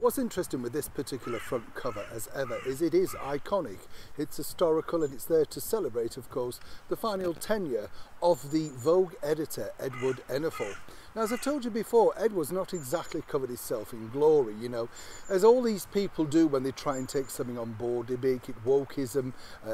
What's interesting with this particular front cover, as ever, is it is iconic. It's historical, and it's there to celebrate, of course, the final tenure of the Vogue editor, Edward Enninful. Now, as I've told you before, Ed was not exactly covered himself in glory, you know, as all these people do when they try and take something on board. They make it wokeism,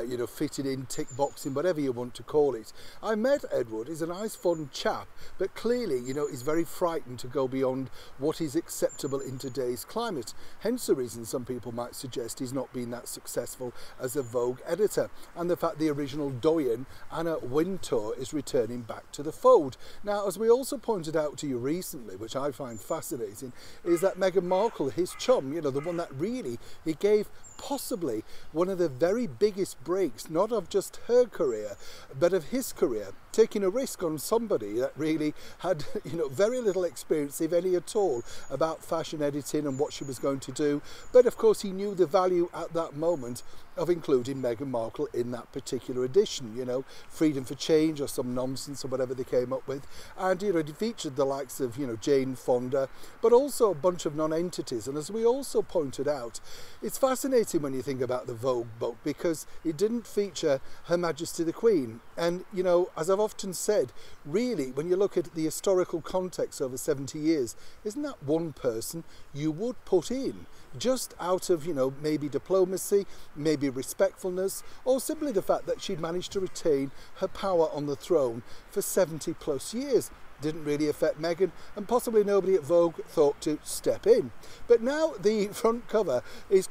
you know, fitted in, tick boxing, whatever you want to call it. I met Edward. He's a nice, fun chap, but clearly, you know, he's very frightened to go beyond what is acceptable in today's climate. Hence the reason some people might suggest he's not been that successful as a Vogue editor, and the fact the original doyen, Anna Wintour, is returning back to the fold. Now, as we also pointed out to you recently, which I find fascinating, is that Meghan Markle, his chum, you know, the one that really he gave possibly one of the very biggest breaks, not of just her career, but of his career, taking a risk on somebody that really had, you know, very little experience, if any at all, about fashion editing and what she was going to do. But of course, he knew the value at that moment of including Meghan Markle in that particular edition, you know, freedom for change or some nonsense or whatever they came up with. And, you know, it featured the likes of, you know, Jane Fonda, but also a bunch of non-entities. And as we also pointed out, it's fascinating when you think about the Vogue book, because it didn't feature Her Majesty the Queen. And, you know, as I've often said, really, when you look at the historical context over 70 years, isn't that one person you would put in just out of, you know, maybe diplomacy, maybe respectfulness, or simply the fact that she'd managed to retain her power on the throne for 70 plus years? Didn't really affect Meghan, and possibly nobody at Vogue thought to step in. But now the front cover is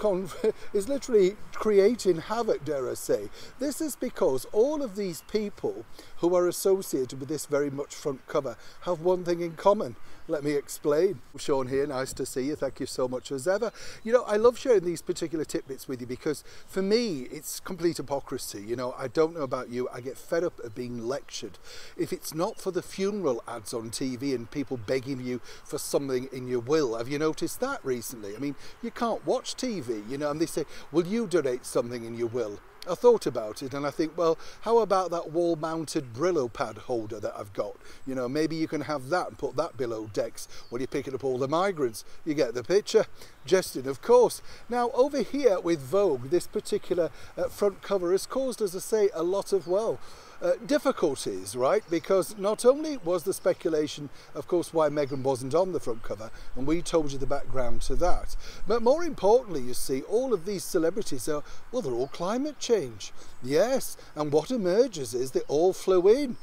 literally creating havoc, dare I say. This is because all of these people who are associated with this very much front cover have one thing in common. Let me explain. Sean here, nice to see you. Thank you so much as ever. You know, I love sharing these particular tidbits with you because for me, it's complete hypocrisy. You know, I don't know about you, I get fed up of being lectured. If it's not for the funeral ads on TV and people begging you for something in your will, have you noticed that recently? I mean, you can't watch TV, you know, and they say, will you donate something in your will? I thought about it and I think, well, how about that wall-mounted Brillo pad holder that I've got? You know, maybe you can have that and put that below decks when you're picking up all the migrants. You get the picture. Jesting, of course. Now, over here with Vogue, this particular front cover has caused, as I say, a lot of, well, difficulties, right? Because not only was the speculation, of course, why Meghan wasn't on the front cover, and we told you the background to that, but more importantly, you see, all of these celebrities are, well, they're all climate change. Yes, and what emerges is they all flew in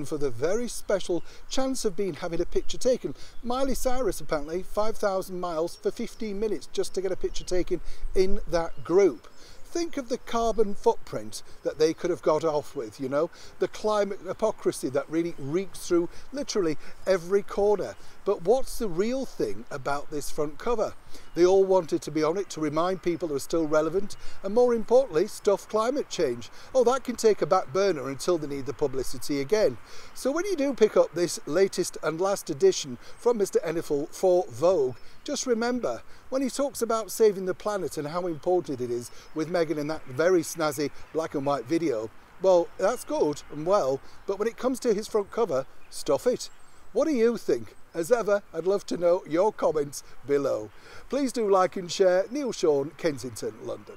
for the very special chance of having a picture taken. Miley Cyrus, apparently, 5,000 miles for 15 minutes just to get a picture taken in that group. Think of the carbon footprint that they could have got off with, you know, the climate hypocrisy that really reeks through literally every corner. But what's the real thing about this front cover? They all wanted to be on it to remind people they're still relevant, and more importantly, stuff climate change. Oh, that can take a back burner until they need the publicity again. So when you do pick up this latest and last edition from Mr. Enninful for Vogue, just remember, when he talks about saving the planet and how important it is with Meghan in that very snazzy black and white video, well, that's good and well, but when it comes to his front cover, stuff it. What do you think? As ever, I'd love to know your comments below. Please do like and share. Neil Sean, Kensington, London.